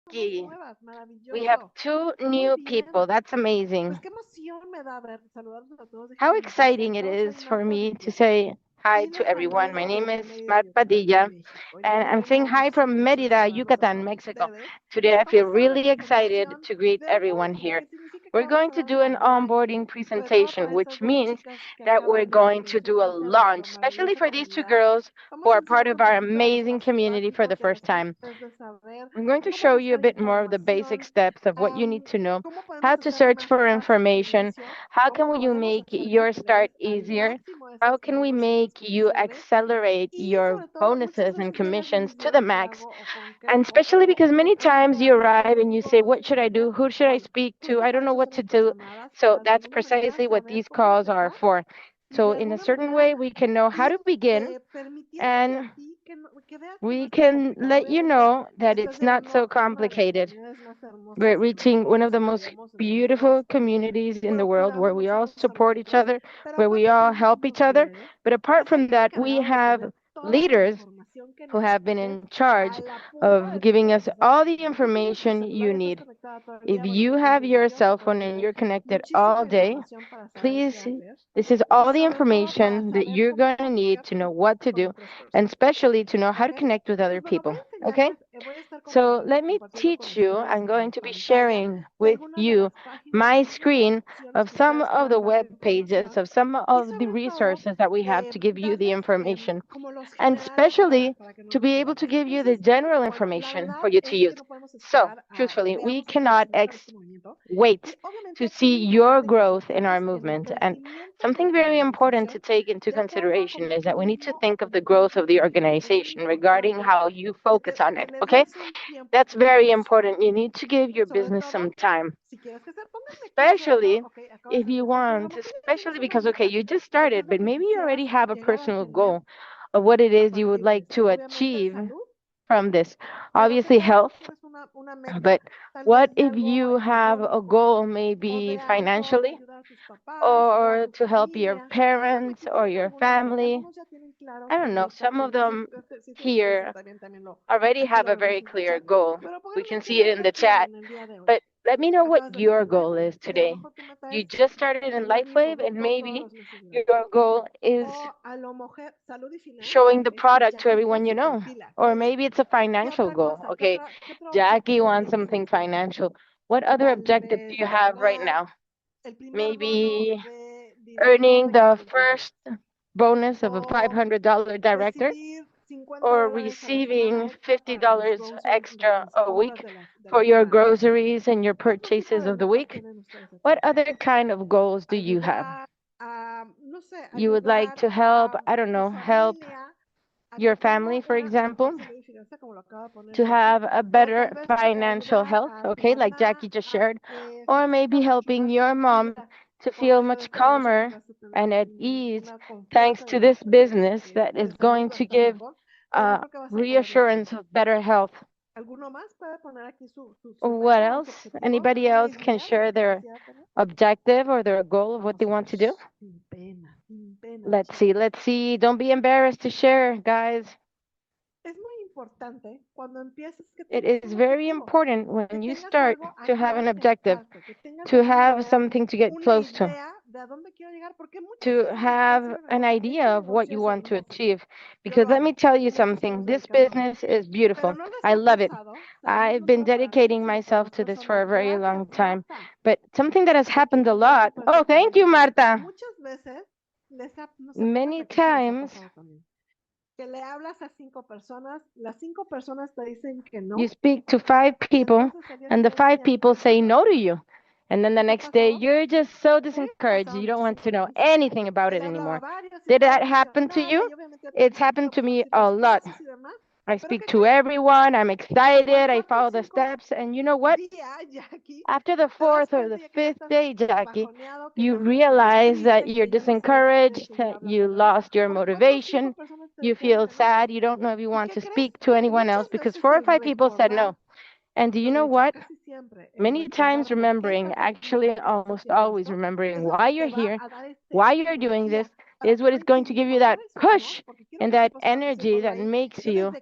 Jackie. We have two new people. That's amazing. How exciting it is for me to say hi to everyone. My name is Mar Padilla, and I'm saying hi from Mérida, Yucatan, Mexico. Today, I feel really excited to greet everyone here. We're going to do an onboarding presentation, which means that we're going to do a launch, especially for these two girls who are part of our amazing community for the first time. I'm going to show you a bit more of the basic steps of what you need to know, how to search for information, how can you make your start easier, how can we make you accelerate your bonuses and commissions to the max, and especially because many times you arrive and you say, what should I do? Who should I speak to? I don't know what to do. So that's precisely what these calls are for. So in a certain way, we can know how to begin and we can let you know that it's not so complicated. We're reaching one of the most beautiful communities in the world where we all support each other, where we all help each other. But apart from that, we have leaders who have been in charge of giving us all the information you need. If you have your cell phone and you're connected all day, please, this is all the information that you're going to need to know what to do, and especially to know how to connect with other people. Okay? So let me teach you. I'm going to be sharing with you my screen of some of the web pages, of some of the resources that we have to give you the information, and especially to be able to give you the general information for you to use. So, truthfully, we cannot wait to see your growth in our movement. And something very important to take into consideration is that we need to think of the growth of the organization regarding how you focus on it. Okay? That's very important. You need to give your business some time, especially if you want, especially because, okay, you just started, but maybe you already have a personal goal of what it is you would like to achieve from this. Obviously, health, but what if you have a goal, maybe financially, or to help your parents or your family? I don't know. Some of them here already have a very clear goal. We can see it in the chat. But let me know what your goal is today. You just started in LifeWave, and maybe your goal is showing the product to everyone you know. Or maybe it's a financial goal. Okay, Jackie wants something financial. What other objective do you have right now? Maybe earning the first bonus of a $500 director, or receiving $50 extra a week for your groceries and your purchases of the week? What other kind of goals do you have? You would like to help, I don't know, help your family, for example, to have a better financial health, okay, like Jackie just shared, or maybe helping your mom to feel much calmer and at ease thanks to this business that is going to give reassurance of better health. What else? Anybody else can share their objective or their goal of what they want to do? Let's see. Let's see. Don't be embarrassed to share, guys. It is very important when you start to have an objective, to have something to get close to have an idea of what you want to achieve. Because let me tell you something, this business is beautiful. I love it. I've been dedicating myself to this for a very long time. But something that has happened a lot. Oh, thank you, Marta. Many times you speak to five people, and the five people say no to you. And then the next day, you're just so discouraged. You don't want to know anything about it anymore. Did that happen to you? It's happened to me a lot. I speak to everyone. I'm excited. I follow the steps. And you know what? After the fourth or the fifth day, Jackie, you realize that you're discouraged, that you lost your motivation, you feel sad, you don't know if you want to speak to anyone else because four or five people said no. And do you know what? Many times remembering, actually almost always remembering why you're here, why you're doing this, is what is going to give you that push and that energy that makes you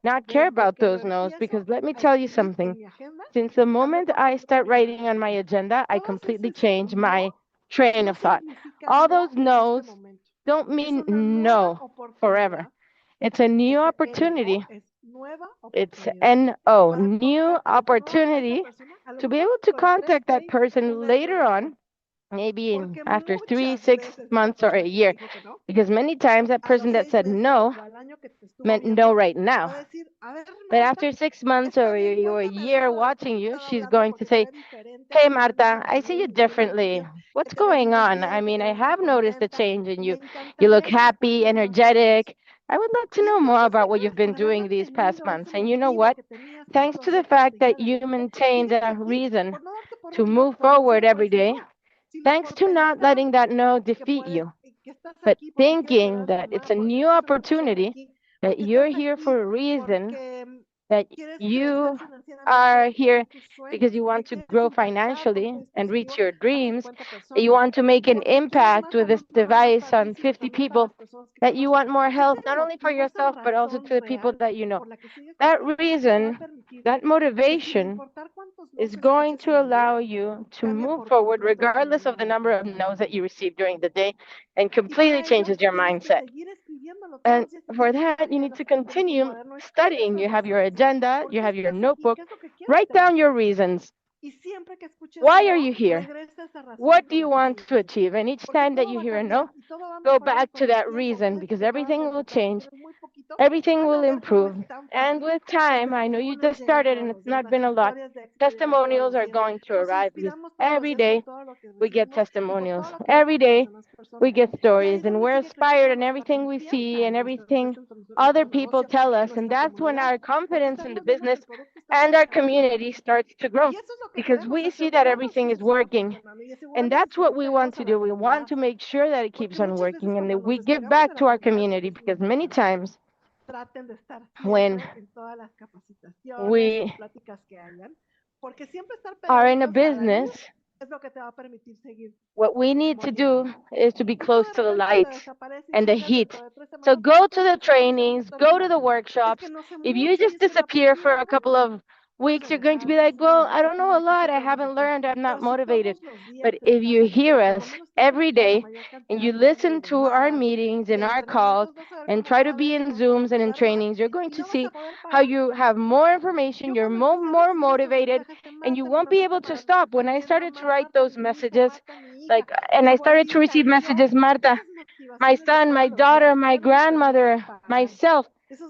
not care about those no's. Because let me tell you something. Since the moment I start writing on my agenda, I completely change my train of thought. All those no's don't mean no forever. It's a new opportunity. It's NO, new opportunity to be able to contact that person later on, maybe after 3, 6 months or a year. Because many times that person that said no meant no right now. But after 6 months or a year watching you, she's going to say, "Hey, Marta, I see you differently. What's going on? I mean, I have noticed a change in you. You look happy, energetic. I would love to know more about what you've been doing these past months." And you know what? Thanks to the fact that you maintained a reason to move forward every day, thanks to not letting that no defeat you, but thinking that it's a new opportunity, that you're here for a reason, that you are here because you want to grow financially and reach your dreams, that you want to make an impact with this device on 50 people, that you want more health, not only for yourself, but also to the people that you know. That reason, that motivation is going to allow you to move forward regardless of the number of no's that you receive during the day, and completely changes your mindset. And for that, you need to continue studying. You have your agenda, you have your notebook. Write down your reasons. Why are you here? What do you want to achieve? And each time that you hear a no, go back to that reason, because everything will change, everything will improve. And with time, I know you just started and it's not been a lot, testimonials are going to arrive, because every day we get testimonials. Every day we get stories, and we're inspired in everything we see and everything other people tell us. And that's when our confidence in the business and our community starts to grow, because we see that everything is working. And that's what we want to do. We want to make sure that it keeps on working and that we give back to our community, because many times when we are in a business, what we need to do is to be close to the lights and the heat. So go to the trainings, go to the workshops. If you just disappear for a couple of weeks, you're going to be like, "Well, I don't know a lot. I haven't learned. I'm not motivated." But if you hear us every day and you listen to our meetings and our calls and try to be in Zooms and in trainings, you're going to see how you have more information, you're more motivated, and you won't be able to stop. When I started to write those messages, and I started to receive messages, "Marta, my son, my daughter, my grandmother, myself,"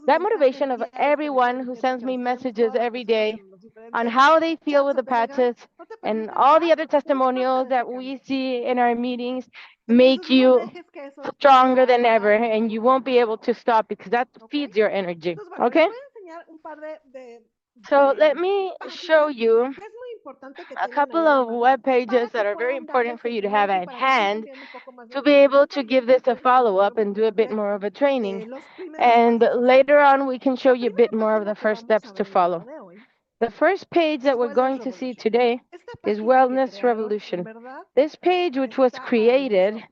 that motivation of everyone who sends me messages every day on how they feel with the patches and all the other testimonials that we see in our meetings make you stronger than ever, and you won't be able to stop, because that feeds your energy. Okay? So let me show you a couple of web pages that are very important for you to have at hand to be able to give this a follow-up and do a bit more of a training. And later on, we can show you a bit more of the first steps to follow. The first page that we're going to see today is Wellness Revolution. This page, which was created,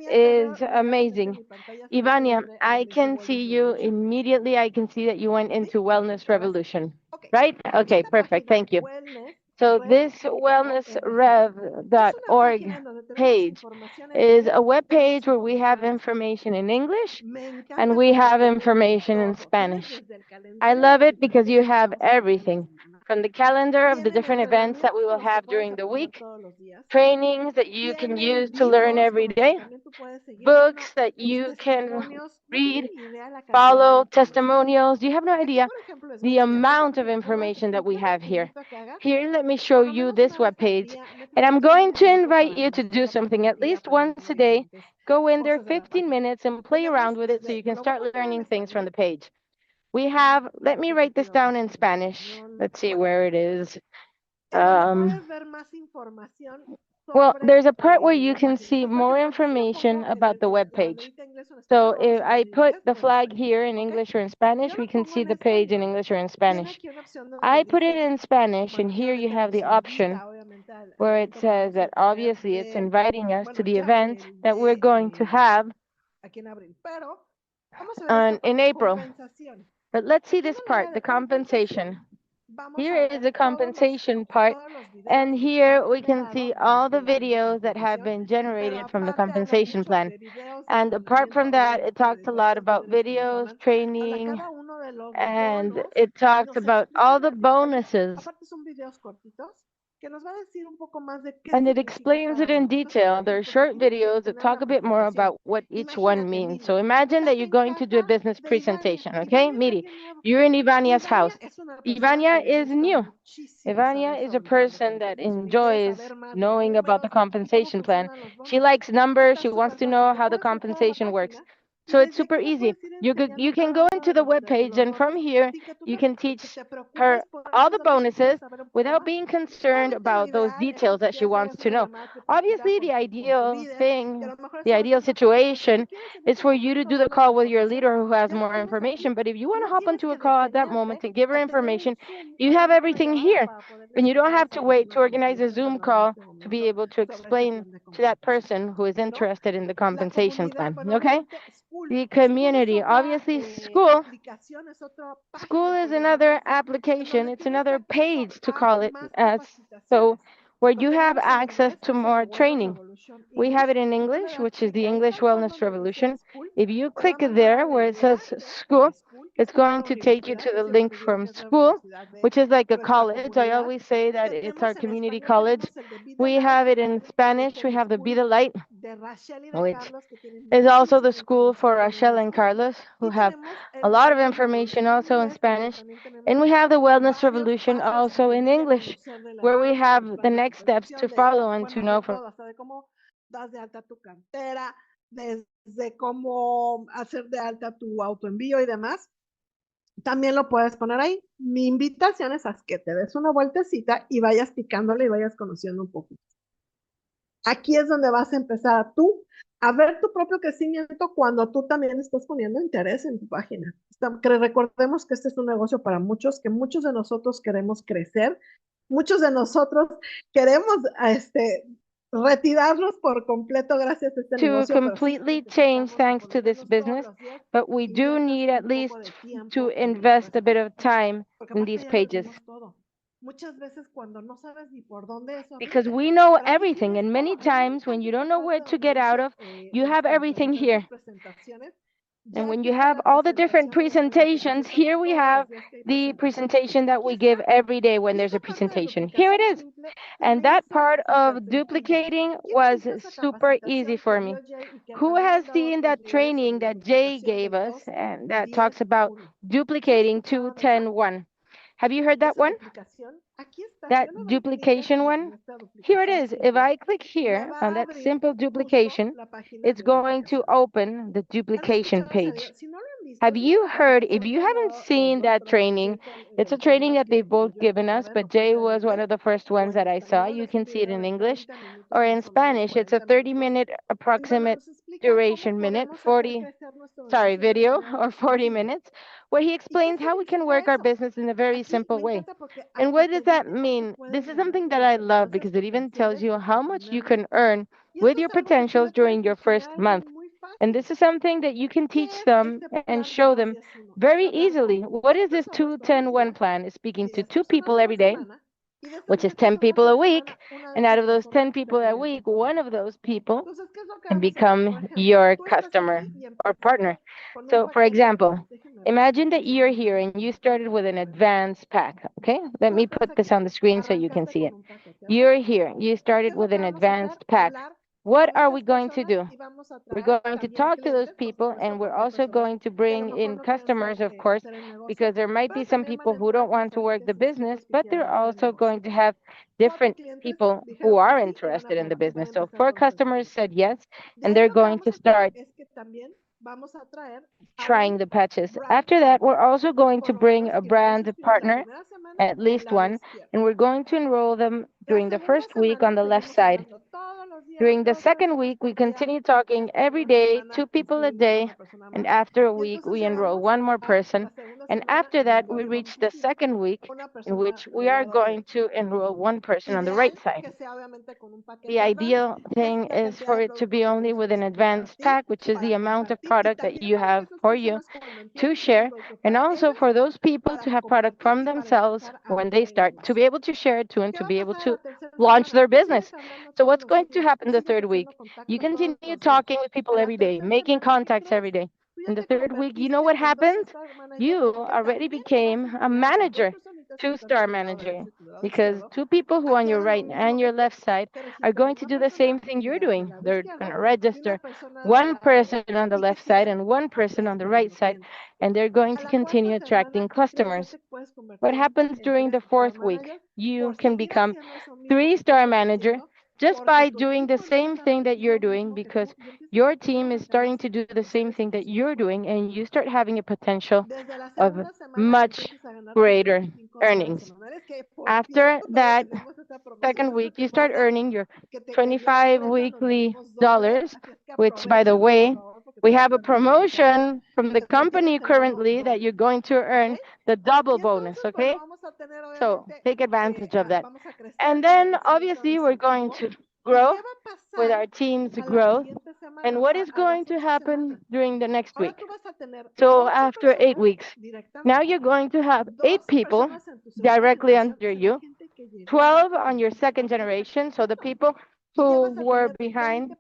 is amazing. Ivania, I can see you immediately. I can see that you went into Wellness Revolution, right? Okay, perfect. Thank you. So this wellnessrev.org page is a web page where we have information in English and we have information in Spanish. I love it because you have everything from the calendar of the different events that we will have during the week, trainings that you can use to learn every day, books that you can read, follow, testimonials. You have no idea the amount of information that we have here. Here, let me show you this webpage. And I'm going to invite you to do something at least once a day. Go in there 15 minutes and play around with it so you can start learning things from the page. We have, let me write this down in Spanish. Let's see where it is. Well, there's a part where you can see more information about the web page. So if I put the flag here in English or in Spanish, we can see the page in English or in Spanish. I put it in Spanish, and here you have the option where it says that obviously it's inviting us to the event that we're going to have in April. But let's see this part, the compensation. Here is the compensation part, and here we can see all the videos that have been generated from the compensation plan. And apart from that, it talks a lot about videos, training, and it talks about all the bonuses. And it explains it in detail. There are short videos that talk a bit more about what each one means. So imagine that you're going to do a business presentation, okay? Miri, you're in Ivania's house. Ivania is new. Ivania is a person that enjoys knowing about the compensation plan. She likes numbers. She wants to know how the compensation works. So it's super easy. You can go into the webpage, and from here, you can teach her all the bonuses without being concerned about those details that she wants to know. Obviously, the ideal thing, the ideal situation is for you to do the call with your leader who has more information. But if you want to hop onto a call at that moment and give her information, you have everything here. And you don't have to wait to organize a Zoom call to be able to explain to that person who is interested in the compensation plan. Okay? The community, obviously, school. School is another application. It's another page to call it as. So, where you have access to more training. We have it in English, which is the English Wellness Revolution. If you click there where it says school, it's going to take you to the link from school, which is like a college. I always say that it's our community college. We have it in Spanish. We have the Be the Light, which is also the school for Rachel and Carlos, who have a lot of information also in Spanish. And we have the Wellness Revolution also in English, where we have the next steps to follow and to know from. Desde cómo hacer de alta tu autoenvío y demás, también lo puedes poner ahí. Mi invitación es a que te des una vueltecita y vayas picándole y vayas conociendo un poquito. Aquí es donde vas a empezar tú a ver tu propio crecimiento cuando tú también estás poniendo interés en tu página. Recordemos que este es un negocio para muchos, que muchos de nosotros queremos crecer, muchos de nosotros queremos retirarnos por completo gracias a este negocio. To completely change thanks to this business, but we do need at least to invest a bit of time in these pages. Because we know everything, and many times when you don't know where to get out of, you have everything here. And when you have all the different presentations, here we have the presentation that we give every day when there's a presentation. Here it is. And that part of duplicating was super easy for me. Who has seen that training that Jay gave us and that talks about duplicating 2, 10, 1? Have you heard that one? That duplication one? Here it is. If I click here on that simple duplication, it's going to open the duplication page. Have you heard, if you haven't seen that training, it's a training that they've both given us, but Jay was one of the first ones that I saw. You can see it in English or in Spanish. It's a 30-minute approximate duration video or 40 minutes, where he explains how we can work our business in a very simple way. And what does that mean? This is something that I love because it even tells you how much you can earn with your potentials during your first month. And this is something that you can teach them and show them very easily. What is this 2-10-1 plan? It's speaking to 2 people every day, which is 10 people a week. And out of those 10 people a week, one of those people can become your customer or partner. So, for example, imagine that you're here and you started with an advanced pack. Okay, let me put this on the screen so you can see it. You're here. You started with an advanced pack. What are we going to do? We're going to talk to those people, and we're also going to bring in customers, of course, because there might be some people who don't want to work the business, but they're also going to have different people who are interested in the business. So 4 customers said yes, and they're going to start trying the patches. After that, we're also going to bring a brand partner, at least one, and we're going to enroll them during the first week on the left side. During the second week, we continue talking every day, 2 people a day, and after a week, we enroll 1 more person. And after that, we reach the second week in which we are going to enroll one person on the right side. The ideal thing is for it to be only with an advanced pack, which is the amount of product that you have for you to share, and also for those people to have product from themselves when they start, to be able to share it to and to be able to launch their business. So what's going to happen the third week? You continue talking with people every day, making contacts every day. In the third week, you know what happened? You already became a manager, two-star manager, because two people who on your right and your left side are going to do the same thing you're doing. They're going to register one person on the left side and one person on the right side, and they're going to continue attracting customers. What happens during the fourth week? You can become three-star manager just by doing the same thing that you're doing, because your team is starting to do the same thing that you're doing, and you start having a potential of much greater earnings. After that second week, you start earning your 25 weekly dollars, which, by the way, we have a promotion from the company currently that you're going to earn the double bonus, okay? So take advantage of that. And then obviously we're going to grow with our team's growth. And what is going to happen during the next week? So after 8 weeks, now you're going to have 8 people directly under you, 12 on your second generation, so the people who were behind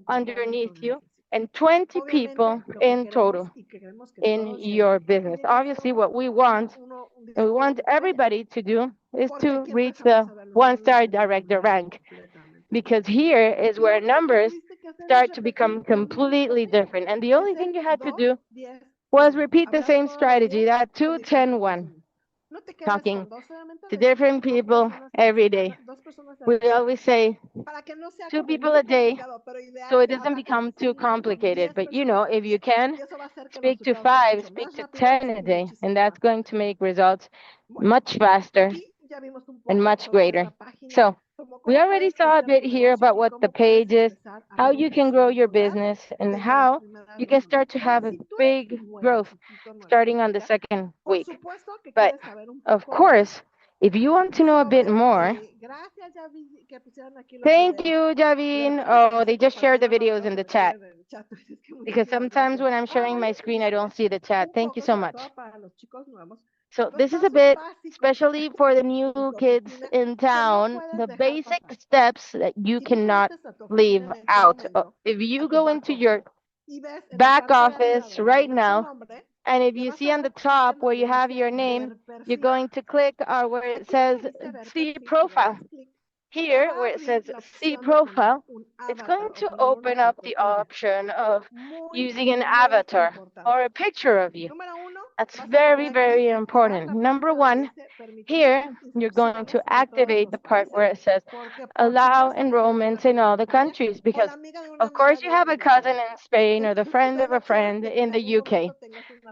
underneath you, and 20 people in total in your business. Obviously, what we want, and we want everybody to do, is to reach the one-star director rank, because here is where numbers start to become completely different. And the only thing you had to do was repeat the same strategy, that 2-10-1, talking to different people every day. We always say 2 people a day, so it doesn't become too complicated. But if you can, speak to 5, speak to 10 a day, and that's going to make results much faster and much greater. So we already saw a bit here about what the page is, how you can grow your business, and how you can start to have a big growth starting on the second week. But of course, if you want to know a bit more, thank you, Javin. Oh, they just shared the videos in the chat, because sometimes when I'm sharing my screen, I don't see the chat. Thank you so much. So this is a bit, especially for the new kids in town, the basic steps that you cannot leave out. If you go into your back office right now, and if you see on the top where you have your name, you're going to click where it says see profile. Here, where it says see profile, it's going to open up the option of using an avatar or a picture of you. That's very, very important. Number one, here you're going to activate the part where it says allow enrollments in all the countries, because of course you have a cousin in Spain or the friend of a friend in the UK.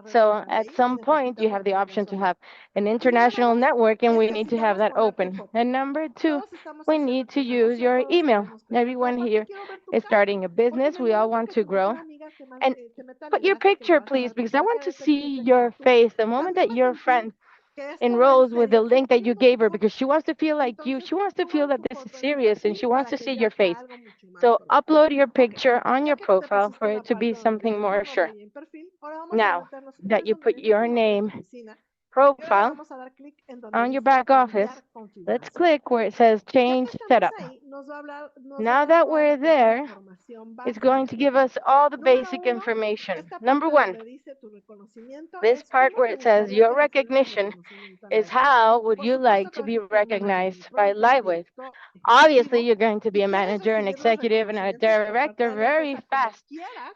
So at some point you have the option to have an international network, and we need to have that open. And number two, we need to use your email. Everyone here is starting a business. We all want to grow. And put your picture, please, because I want to see your face the moment that your friend enrolls with the link that you gave her, because she wants to feel like you. She wants to feel that this is serious, and she wants to see your face. So upload your picture on your profile for it to be something more sure. Now that you put your name, profile on your back office, let's click where it says change setup. Now that we're there, it's going to give us all the basic information. Number one, this part where it says your recognition is how would you like to be recognized by LiveWave. Obviously, you're going to be a manager, an executive, and a director very fast,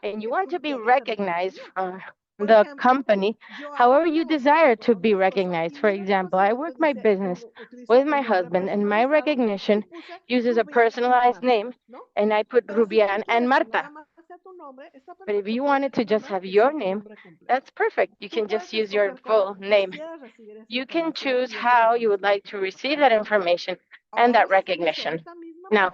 and you want to be recognized for the company however you desire to be recognized. For example, I work my business with my husband, and my recognition uses a personalized name, and I put Rubian and Marta. But if you wanted to just have your name, that's perfect. You can just use your full name. You can choose how you would like to receive that information and that recognition. Now,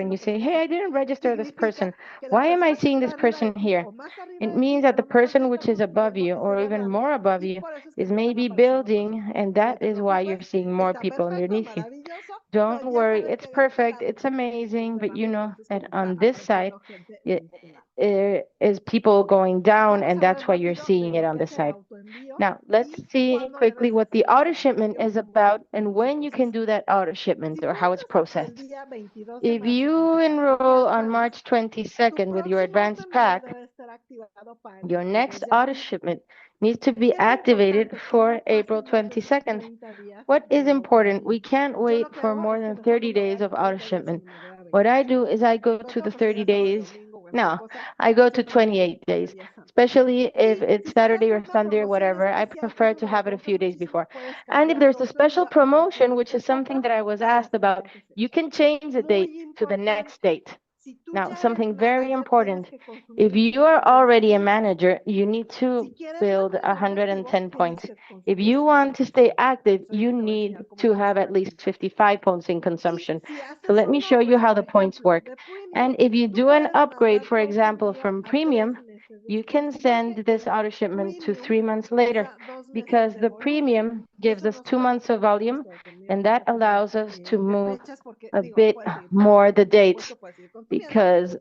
and you say, hey, I didn't register this person. significa que la Why am I persona que seeing está this arriba de person ti here? o más arriba It de ti means a that lo the mejor person no está which is above funcionando you, y se or ve even raro. more above Y you, por eso es que is te están maybe apareciendo cosas. building, and No that te is why preocupes, you're seeing more está people perfecto, underneath you. maravilloso, Don't pero ya worry, sabes it's que de este perfect, lado it's es amazing, but you cerramiento, know entonces that como está on this side, apareciendo gente de it, este lado. there is people going down, Vamos and a ver that's why you're rápido de seeing it lo on que this es el side. autoenvío Now, let's y see cuándo quickly debes de what the hacer el auto shipment autoenvío, is cómo se about and inicia el when you can proceso. do that auto shipment Si or tú how it's entras el processed. día 22 de If marzo, you 24 enroll días on previos, March tu 22nd with your próximo advance autoenvío pack, debe estar activado para el your next 22 de auto abril. shipment needs to be Es activated importante que for no April pasen más de esos 22nd. 30 días What is del important? We autoenvío. can't Yo wait lo que for hago more es que than mejor no 30 me voy days a of los auto 30 días, shipment. sino me voy a What I 28. do is I go No to creo the que se haya 30 sábado y days. domingo o alguna No, cosa, I go to siempre me voy 28 7 days, días antes. especially if Y it's si sale Saturday or alguna Sunday or promoción whatever. I especial que prefer eso to me lo have it a corta few days muchísimo, before. puedes And if cambiar tu there's a special autoenvío a partir promotion, de which que is something compras that I was a la asked about, siguiente you fecha. can change the date Muy to the next importante, date. Now, something very important. If you are already a manager, you need to build 110 points. If you want to stay active, you need to have at least 55 points in consumption. So let me show you how the points work. And if you do an upgrade, for example, from premium, you can send this auto shipment to 3 months later because the premium gives us 2 months of volume, and that allows us to move a bit more the dates because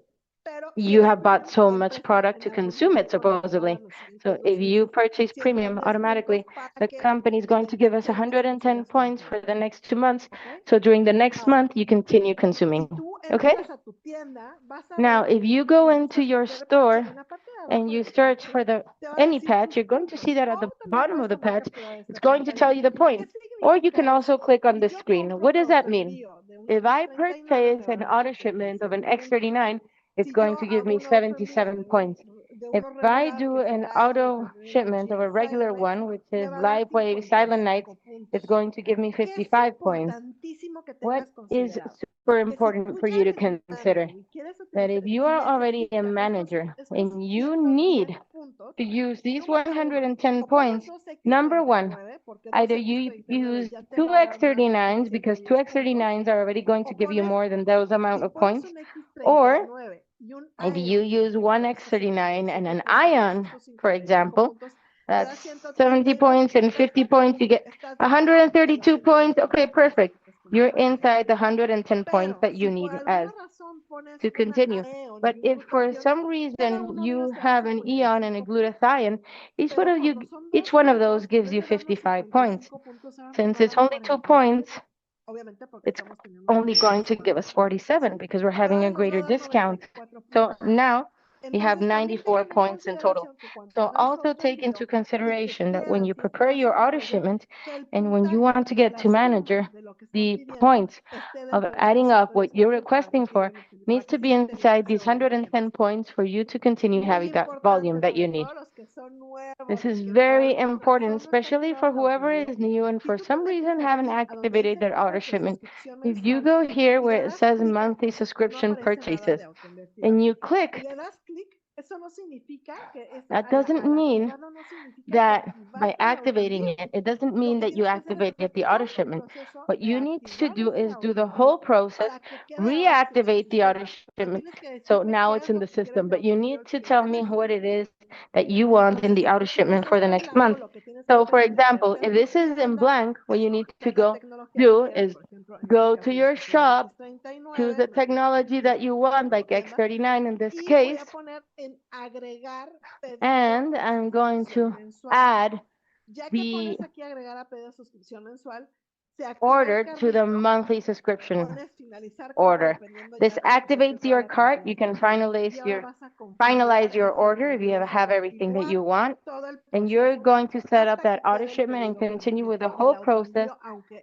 you have bought so much product to consume it, supposedly. So if you purchase premium automatically, the company is going to give us 110 points for the next 2 months. So during the next month, you continue consuming. Okay? Now, if you go into your store and you search for any patch, you're going to see that at the bottom of the patch, it's going to tell you the point. Or you can also click on the screen. What does that mean? If I purchase an auto shipment of an X39, it's going to give me 77 points. If I do an auto shipment of a regular one, which is Livewave Silent Nights, it's going to give me 55 points. What is super important for you to consider? That if you are already a manager and you need to use these 110 points, number one, either you use two X39s because two X39s are already going to give you more than those amount of points, or if you use one X39 and an ion, for example, that's 70 points and 50 points, you get 132 points. Okay, perfect. You're inside the 110 points that you need as to continue. But if for some reason you have an ion and a glutathione, each one of those gives you 55 points. Since it's only 2 points, it's only going to give us 47 because we're having a greater discount. So now we have 94 points in total. So also take into consideration that when you prepare your auto shipment and when you want to get to manager, the points of adding up what you're requesting for needs to be inside these 110 points for you to continue having that volume that you need. This is very important, especially for whoever is new and for some reason haven't activated their auto shipment. If you go here where it says monthly subscription purchases and you click, that doesn't mean that by activating it, it doesn't mean that you activated the auto shipment. What you need to do is do the whole process, reactivate the auto shipment. So now it's in the system, but you need to tell me what it is that you want in the auto shipment for the next month. So for example, if this is in blank, what you need to go do is go to your shop, choose the technology that you want, like X39 in this case, and I'm going to add the order to the monthly subscription order. This activates your cart. You can finalize your order if you have everything that you want. And you're going to set up that auto shipment and continue with the whole process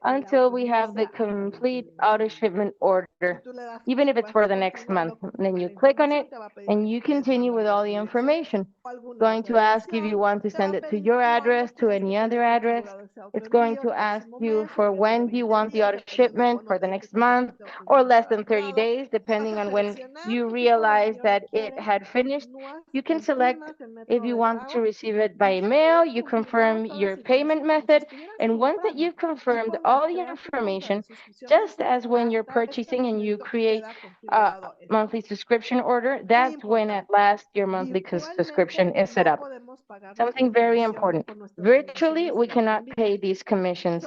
until we have the complete auto shipment order, even if it's for the next month. And then you click on it and you continue with all the information. It's going to ask if you want to send it to your address, to any other address. It's going to ask you for when do you want the auto shipment, for the next month or less than 30 days, depending on when you realize that it had finished. You can select if you want to receive it by mail, you confirm your payment method, and once that you've confirmed all the information, just as when you're purchasing and you create a monthly subscription order, that's when at last your monthly subscription is set up. Something very important. Virtually, we cannot pay these commissions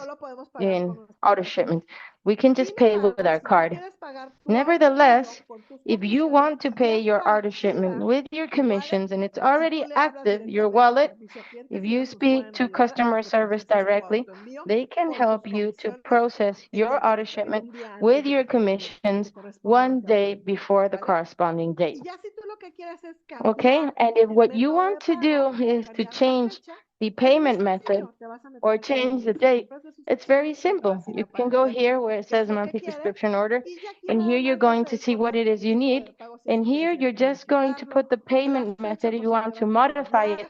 in auto shipment. We can just pay with our card. Nevertheless, if you want to pay your auto shipment with your commissions and it's already active, your wallet, if you speak to customer service directly, they can help you to process your auto shipment with your commissions one day before the corresponding date. Okay, and if what you want to do is to change the payment method or change the date, it's very simple. You can go here where it says monthly subscription order, and here you're going to see what it is you need. And here you're just going to put the payment method if you want to modify it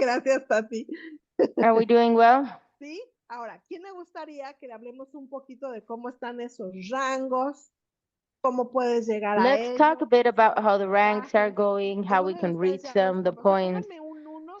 Gracias, Tati. Are we doing well? ¿Sí? Ahora, ¿quién le gustaría que le hablemos un poquito de cómo están esos rangos? ¿Cómo puedes llegar a Let's talk a ellos? bit about how the ranks are Puntajes. going, how we ¿Alguno de can ustedes reach ya los them, the conoce? points. Pónganme un 1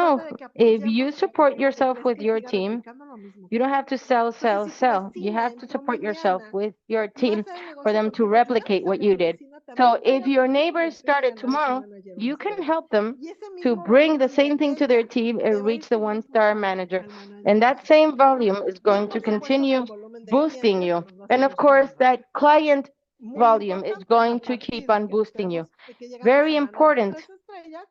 No, trata de que if you apoyemos support a que yourself with crezca y your siga team, replicando lo mismo. you don't have to sell, Entonces, sell, si tu sell. You vecina have to entró support yourself mañana with your y va a team hacer el for negocio them to contigo, replicate chance what que you tu did. vecina So también if vaya your contigo y neighbors empiece a started ganar ese tomorrow, manager o you ese can coach. help them Y ese to mismo bring the volumen de same thing to their ella team te and va a reach ir the tú mismo one-star manager. al manager And that ese. same volume is Y going to por supuesto que el continue volumen de boosting clientes you. pues va a And seguir of course, subiendo. that client Muy volume is importante, a going to keep partir de on que boosting you. de que llegamos Very al manager important. 3 estrellas,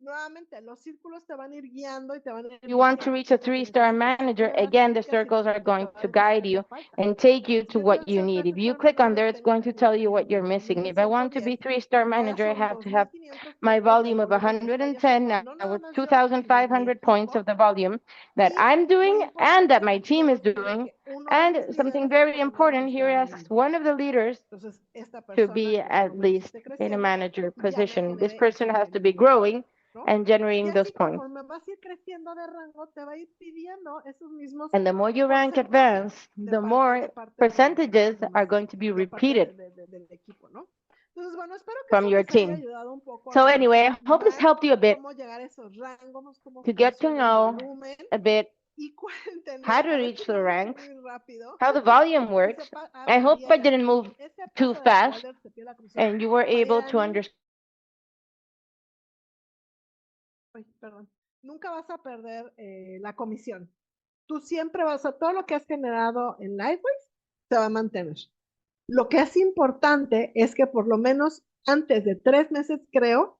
nuevamente los círculos te van a ir guiando y te van a ir You want to reach a 3-star manager, again, the circles are going to guide you and take you to what you need. If you click on there, it's going to tell you what you're missing. If I want to be 3-star manager, I have to have my volume of 110. Now we're 2,500 points of the volume that I'm doing and that my team is doing. And something very important here asks one of the leaders to be at least in a manager position. This person has to be growing and generating those points. And the more you rank advanced, the more percentages are going to be repeated from your team. So anyway, I hope this helped you a bit to get to know a bit how to reach the ranks, how the volume works. I hope I didn't move too fast and you were able to understand. Perdón, nunca vas a perder la comisión. Tú siempre vas a, todo lo que has generado en Lifeways se va a mantener. Lo que es importante es que por lo menos antes de 3 meses, creo,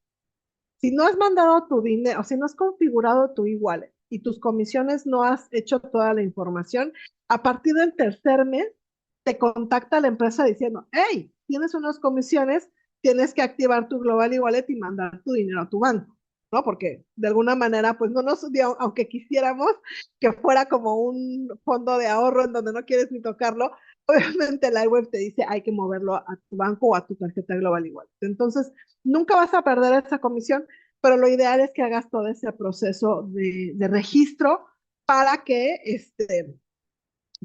si no has mandado tu dinero, o si no has configurado tu e-wallet y tus comisiones no has hecho toda la información, a partir del tercer mes te contacta la empresa diciendo, hey, tienes unas comisiones, tienes que activar tu Global e-wallet y mandar tu dinero a tu banco, ¿no? Porque de alguna manera, pues no nos dio, aunque quisiéramos que fuera como un fondo de ahorro en donde no quieres ni tocarlo, obviamente la web te dice hay que moverlo a tu banco o a tu tarjeta Global e-wallet. Entonces, nunca vas a perder esa comisión, pero lo ideal es que hagas todo ese proceso de registro para que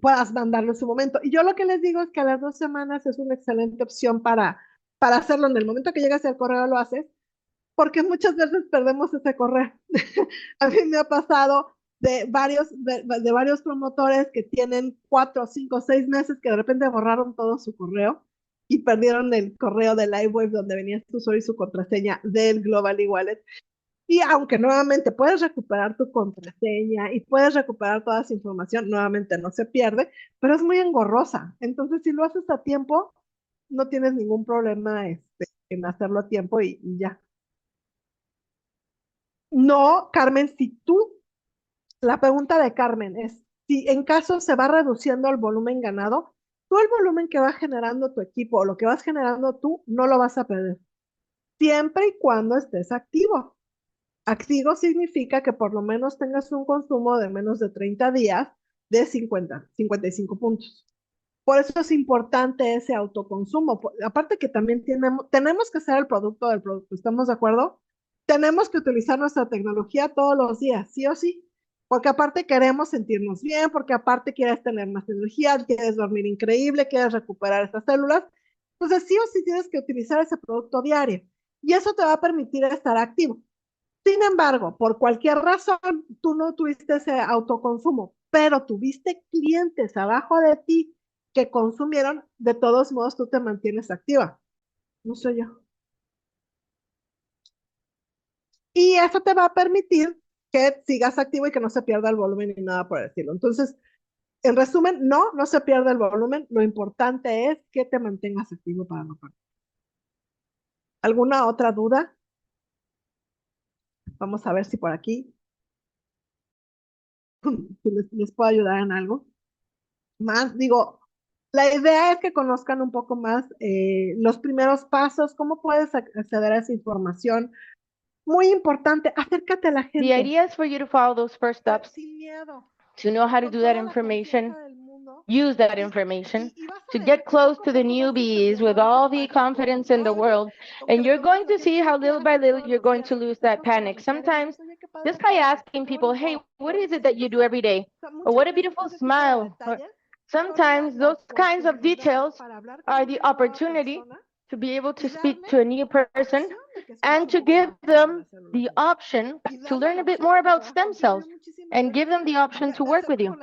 puedas mandarlo en su momento. Y yo lo que les digo es que a las 2 semanas es una excelente opción para hacerlo. En el momento que llegas al correo lo haces, porque muchas veces perdemos ese correo. A mí me ha pasado de varios promotores que tienen 4, 5, 6 meses que de repente borraron todo su correo y perdieron el correo de LiveWave donde venía su usuario y su contraseña del Global e-wallet. Y aunque nuevamente puedes recuperar tu contraseña y puedes recuperar toda esa información, nuevamente no se pierde, pero es muy engorrosa. Entonces, si lo haces a tiempo, no tienes ningún problema en hacerlo a tiempo y ya. No, Carmen, si tú, la pregunta de Carmen es, si en caso se va reduciendo el volumen ganado, tú el volumen que va generando tu equipo o lo que vas generando tú, no lo vas a perder, siempre y cuando estés activo. Activo significa que por lo menos tengas un consumo de menos de 30 días de 55 puntos. Por eso es importante ese autoconsumo. Aparte que también tenemos que ser el producto del producto, ¿estamos de acuerdo? Tenemos que utilizar nuestra tecnología todos los días, sí o sí, porque aparte queremos sentirnos bien, porque aparte quieres tener más energía, quieres dormir increíble, quieres recuperar esas células. Entonces sí o sí tienes que utilizar ese producto diario y eso te va a permitir estar activo. Sin embargo, por cualquier razón, tú no tuviste ese autoconsumo, pero tuviste clientes abajo de ti que consumieron, de todos modos tú te mantienes activa. No soy yo. Y eso te va a permitir que sigas activo y que no se pierda el volumen ni nada por decirlo. Entonces, en resumen, no se pierde el volumen. Lo importante es que te mantengas activo para no perder. ¿Alguna otra duda? Vamos a ver si por aquí si les puedo ayudar en algo. Más, digo, la idea es que conozcan un poco más los primeros pasos, cómo puedes acceder a esa información. Muy importante, acércate a la gente. The idea is for you to follow those first steps, Sin miedo, to know how to do that information, use that information, to get close to the newbies with all the confidence in the world. And you're going to see how little by little you're going to lose that panic. Sometimes just by asking people, hey, what is it that you do every day? Or what a beautiful smile. Or sometimes those kinds of details are the opportunity to be able to speak to a new person and to give them the option to learn a bit more about stem cells and give them the option to work with you.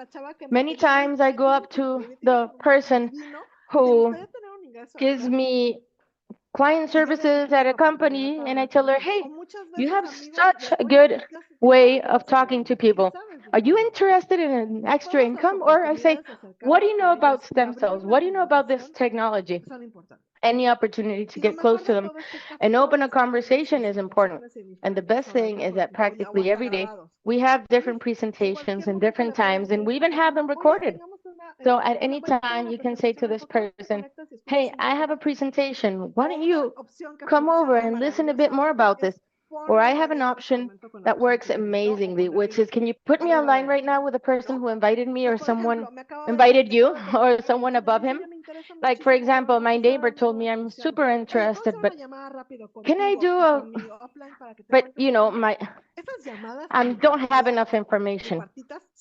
Many times I go up to the person who gives me client services at a company, and I tell her, hey, you have such a good way of talking to people. Are you interested in an extra income? Or I say, what do you know about stem cells? What do you know about this technology? Any opportunity to get close to them and open a conversation is important. And the best thing is that practically every day we have different presentations and different times, and we even have them recorded. So at any time, you can say to this person, hey, I have a presentation. Why don't you come over and listen a bit more about this? Or I have an option that works amazingly, which is, can you put me online right now with a person who invited me or someone invited you or someone above him? Like, for example, my neighbor told me I'm super interested, but can I do a, but you know, I don't have enough information.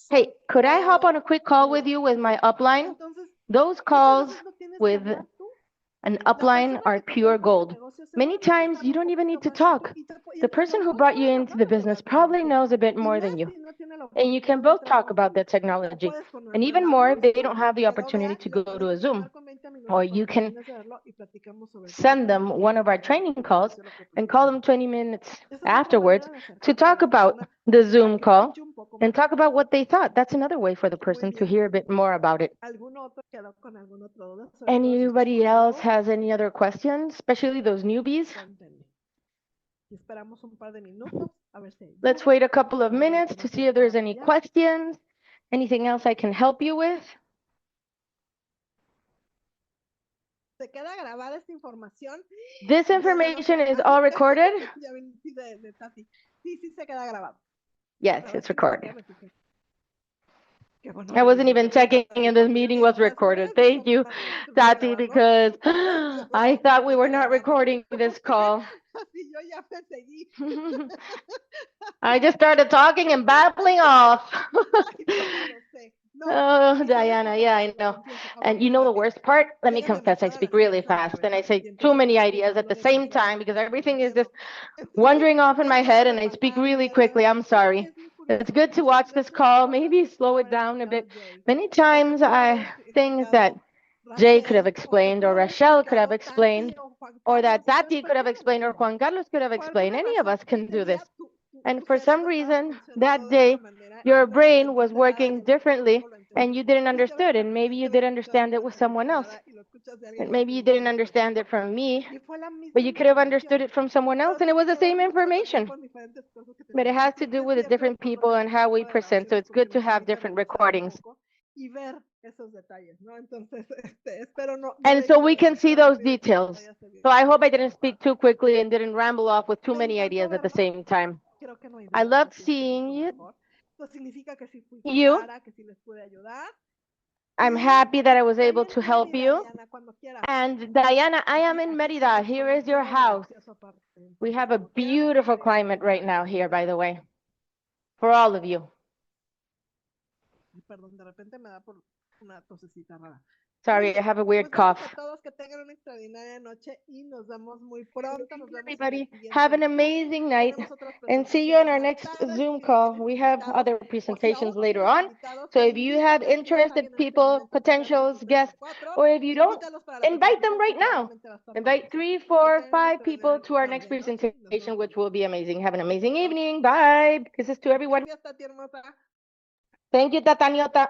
Hey, could I hop on a quick call with you with my upline? Those calls with an upline are pure gold. Many times you don't even need to talk. The person who brought you into the business probably knows a bit more than you. And you can both talk about the technology. And even more if they don't have the opportunity to go to a Zoom. Or you can send them one of our training calls and call them 20 minutes afterwards to talk about the Zoom call and talk about what they thought. That's another way for the person to hear a bit more about it. Anybody else has any other questions, especially those newbies? Let's wait a couple of minutes to see if there's any questions. Anything else I can help you with? This information is all recorded? Yes, it's recorded. I wasn't even checking and the meeting was recorded. Thank you, Tati, because I thought we were not recording this call. I just started talking and babbling off. Oh, Diana, yeah, I know. And you know the worst part? Let me confess, I speak really fast and I say too many ideas at the same time because everything is just wandering off in my head and I speak really quickly. I'm sorry. It's good to watch this call, maybe slow it down a bit. Many times things that Jay could have explained or Rachel could have explained or that Tati could have explained or Juan Carlos could have explained. Any of us can do this. And for some reason, that day, your brain was working differently and you didn't understand. And maybe you didn't understand it with someone else. And maybe you didn't understand it from me, but you could have understood it from someone else and it was the same information. But it has to do with the different people and how we present. So it's good to have different recordings. And so we can see those details. So I hope I didn't speak too quickly and didn't ramble off with too many ideas at the same time. I loved seeing you. I'm happy that I was able to help you. And Diana, I am in Merida. Here is your house. We have a beautiful climate right now here, by the way, for all of you. Sorry, I have a weird cough. Everybody, have an amazing night and see you on our next Zoom call. We have other presentations later on. So if you have interested people, potentials, guests, or if you don't, invite them right now. Invite 3, 4, 5 people to our next presentation, which will be amazing. Have an amazing evening. Bye. Kisses to everyone. Thank you, Tataniota.